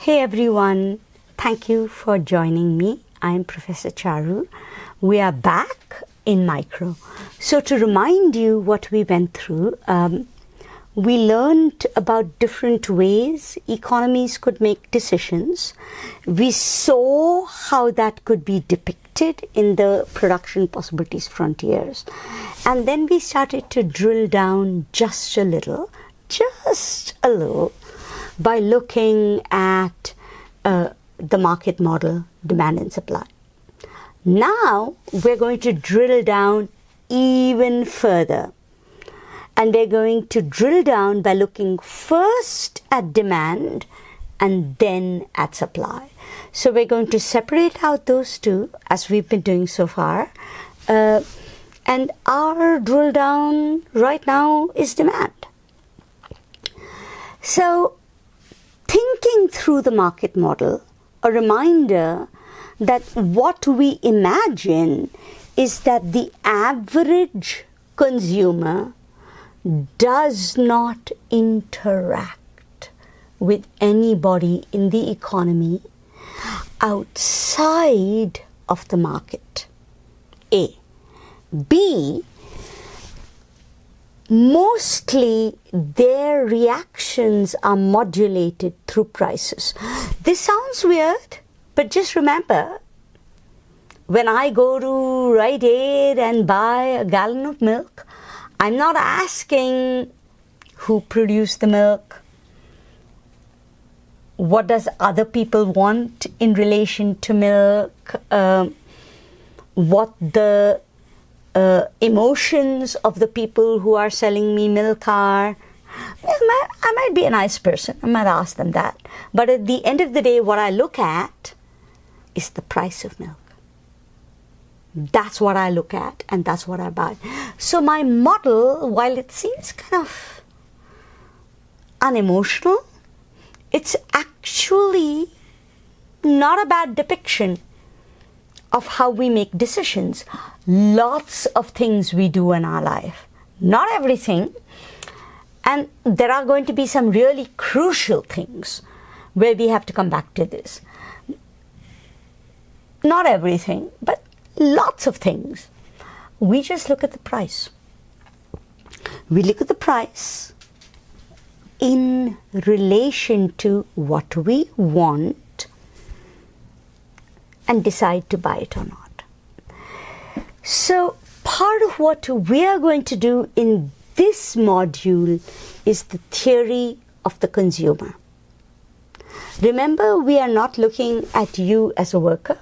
Hey everyone, thank you for joining me. I'm Professor Charu. We are back in micro. So to remind you what we went through, we learned about different ways economies could make decisions. We saw how that could be depicted in the production possibilities frontiers. And then we started to drill down just a little, by looking at the market model, demand and supply. Now we're going to drill down even further. And we're going to drill down by looking first at demand and then at supply. So we're going to separate out those two as we've been doing so far. And our drill down right now is demand. So thinking through the market model, a reminder that what we imagine is that the average consumer does not interact with anybody in the economy outside of the market. A. B. Mostly their reactions are modulated through prices. This sounds weird, but just remember, when I go to Rite Aid and buy a gallon of milk, I'm not asking who produced the milk, what does other people want in relation to milk, what the emotions of the people who are selling me milk are. I might be a nice person, I might ask them that. But at the end of the day, what I look at is the price of milk. That's what I look at and that's what I buy. So my model, while it seems kind of unemotional, it's actually not a bad depiction of how we make decisions. Lots of things we do in our life. Not everything. And there are going to be some really crucial things where we have to come back to this. Not everything, but lots of things. We just look at the price. We look at the price in relation to what we want and decide to buy it or not. So part of what we are going to do in this module is the theory of the consumer. Remember, we are not looking at you as a worker.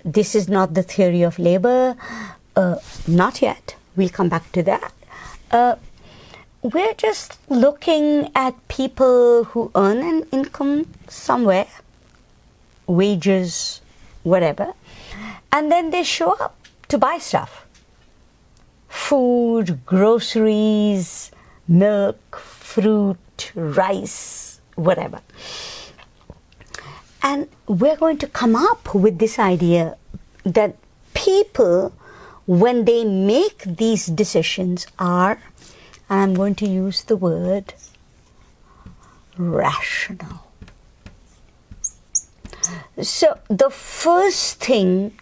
This is not the theory of labor, not yet. We'll come back to that. We're just looking at people who earn an income somewhere, wages, whatever, and then they show up to buy stuff. Food, groceries, milk, fruit, rice, whatever. And we're going to come up with this idea that people, when they make these decisions, are, and I'm going to use the word, rational. So the first thing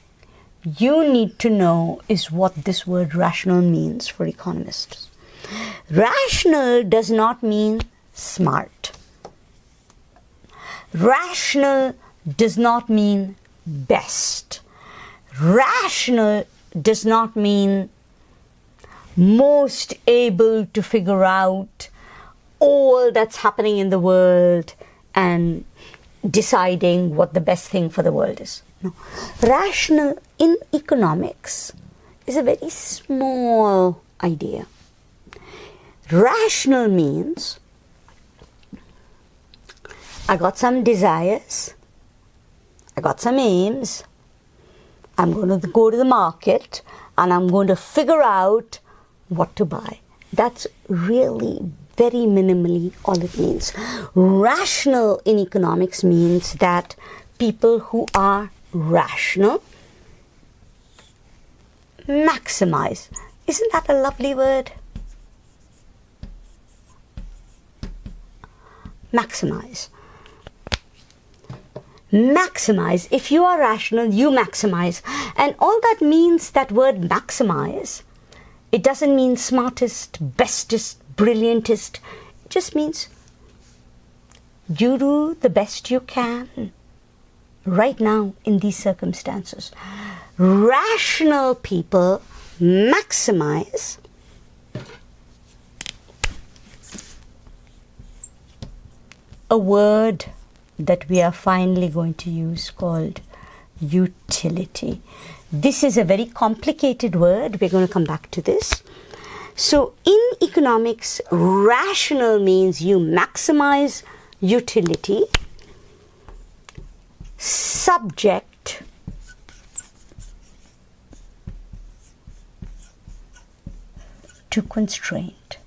you need to know is what this word rational means for economists. Rational does not mean smart. Rational does not mean best. Rational does not mean most able to figure out all that's happening in the world and deciding what the best thing for the world is. No. Rational in economics is a very small idea. Rational means I got some desires, I got some aims, I'm going to go to the market and I'm going to figure out what to buy. That's really very minimally all it means. Rational in economics means that people who are rational maximize. Isn't that a lovely word? Maximize. Maximize. If you are rational, you maximize. And all that means, that word maximize, it doesn't mean smartest, bestest, brilliantest. It just means you do the best you can right now in these circumstances. Rational people maximize a word that we are finally going to use called utility. This is a very complicated word. We're going to come back to this. So in economics, rational means you maximize utility, subject to constraint.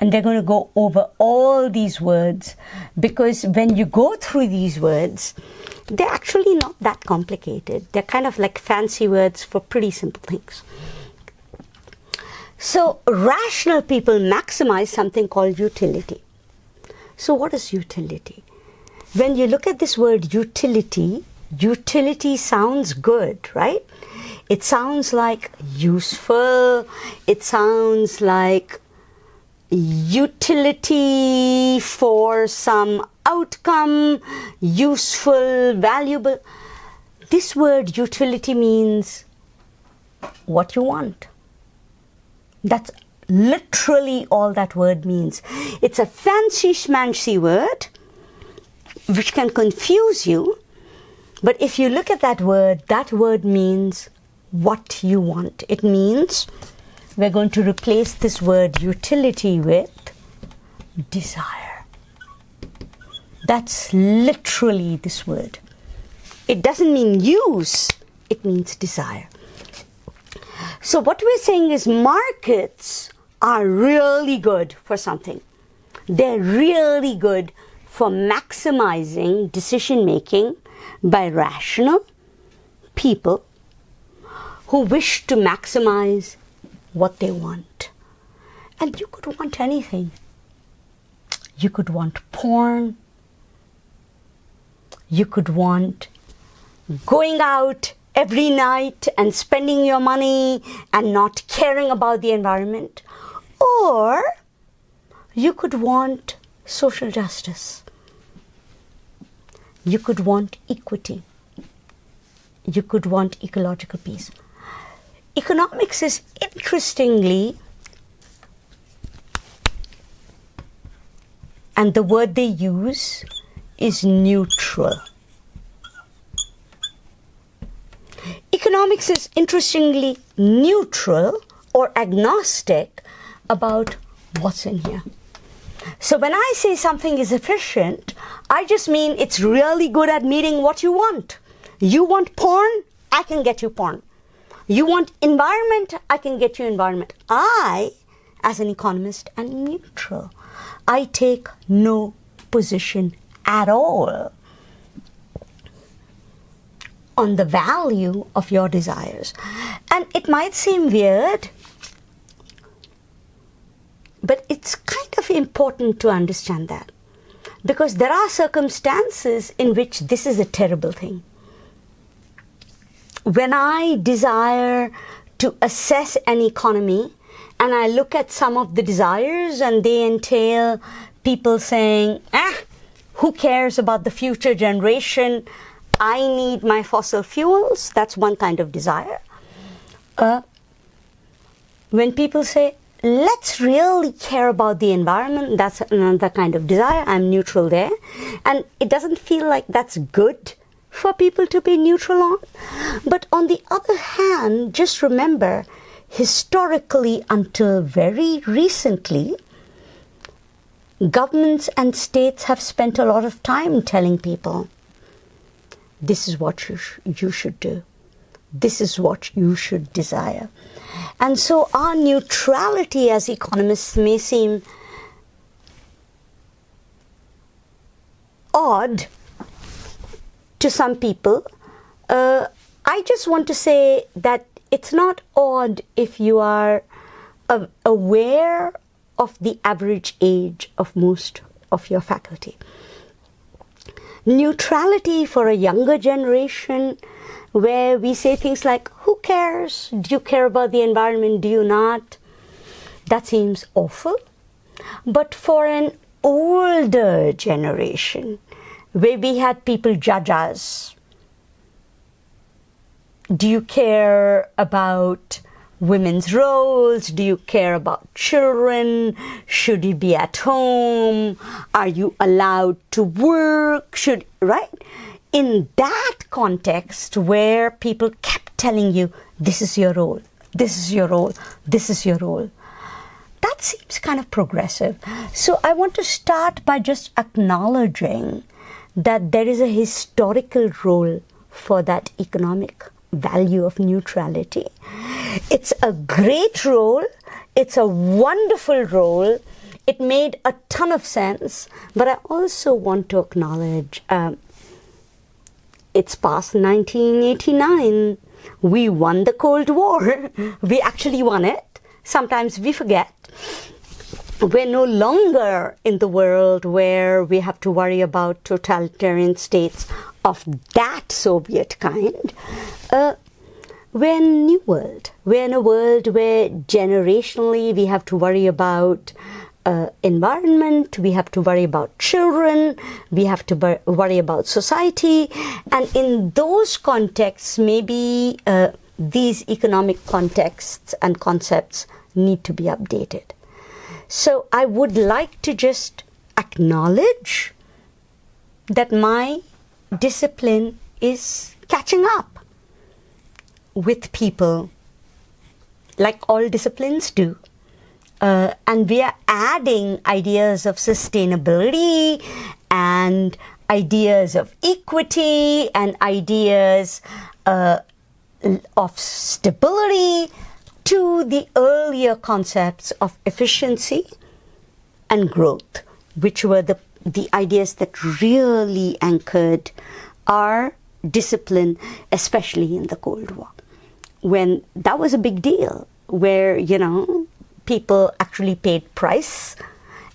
And they're going to go over all these words, because when you go through these words, they're actually not that complicated. They're kind of like fancy words for pretty simple things. So rational people maximize something called utility. So what is utility? When you look at this word utility, utility sounds good, right? It sounds like useful. It sounds like utility for some outcome, useful, valuable. This word utility means what you want. That's literally all that word means. It's a fancy schmancy word which can confuse you, but if you look at that word means what you want. It means we're going to replace this word utility with desire. That's literally this word. It doesn't mean use, it means desire. So what we're saying is markets are really good for something. They're really good for maximizing decision making by rational people who wish to maximize what they want. And you could want anything. You could want porn. You could want going out every night and spending your money and not caring about the environment. Or you could want social justice. You could want equity. You could want ecological peace. Economics is interestingly, and the word they use is neutral. Economics is interestingly neutral or agnostic about what's in here. So when I say something is efficient, I just mean it's really good at meeting what you want. You want porn? I can get you porn. You want environment? I can get you environment. I, as an economist, am neutral. I take no position at all on the value of your desires. And it might seem weird, but it's kind of important to understand that, because there are circumstances in which this is a terrible thing. When I desire to assess an economy and I look at some of the desires and they entail people saying, who cares about the future generation? I need my fossil fuels. That's one kind of desire. When people say, let's really care about the environment, that's another kind of desire. I'm neutral there. And it doesn't feel like that's good for people to be neutral on. But on the other hand, just remember, historically until very recently, governments and states have spent a lot of time telling people, this is what you should do. This is what you should desire. And so our neutrality as economists may seem odd to some people. I just want to say that it's not odd if you are aware of the average age of most of your faculty. Neutrality for a younger generation, where we say things like, who cares? Do you care about the environment? Do you not? That seems awful. But for an older generation, where we had people judge us, do you care about women's roles? Do you care about children? Should you be at home? Are you allowed to work? Right? In that context, where people kept telling you, this is your role, this is your role, this is your role, that seems kind of progressive. So I want to start by just acknowledging that there is a historical role for that economic value of neutrality. It's a great role. It's a wonderful role. It made a ton of sense. But I also want to acknowledge it's past 1989. We won the Cold War. We actually won it. Sometimes we forget. We're no longer in the world where we have to worry about totalitarian states of that Soviet kind. We're in a new world. We're in a world where generationally we have to worry about environment, we have to worry about children, we have to worry about society. And in those contexts, maybe these economic contexts and concepts need to be updated. So I would like to just acknowledge that my discipline is catching up with people, like all disciplines do. And we are adding ideas of sustainability and ideas of equity and ideas of stability to the earlier concepts of efficiency and growth, which were the ideas that really anchored our discipline, especially in the Cold War, when that was a big deal, where, people actually paid price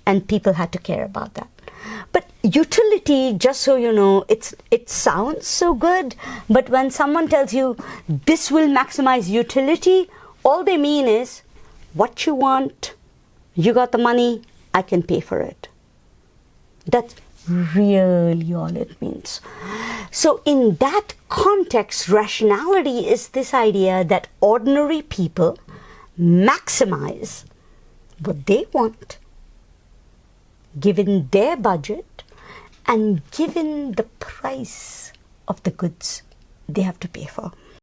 and people had to care about that. But utility, just so you know, it sounds so good, but when someone tells you this will maximize utility, all they mean is, what you want, you got the money, I can pay for it. That's really all it means. So in that context, rationality is this idea that ordinary people maximize what they want, given their budget and given the price of the goods they have to pay for.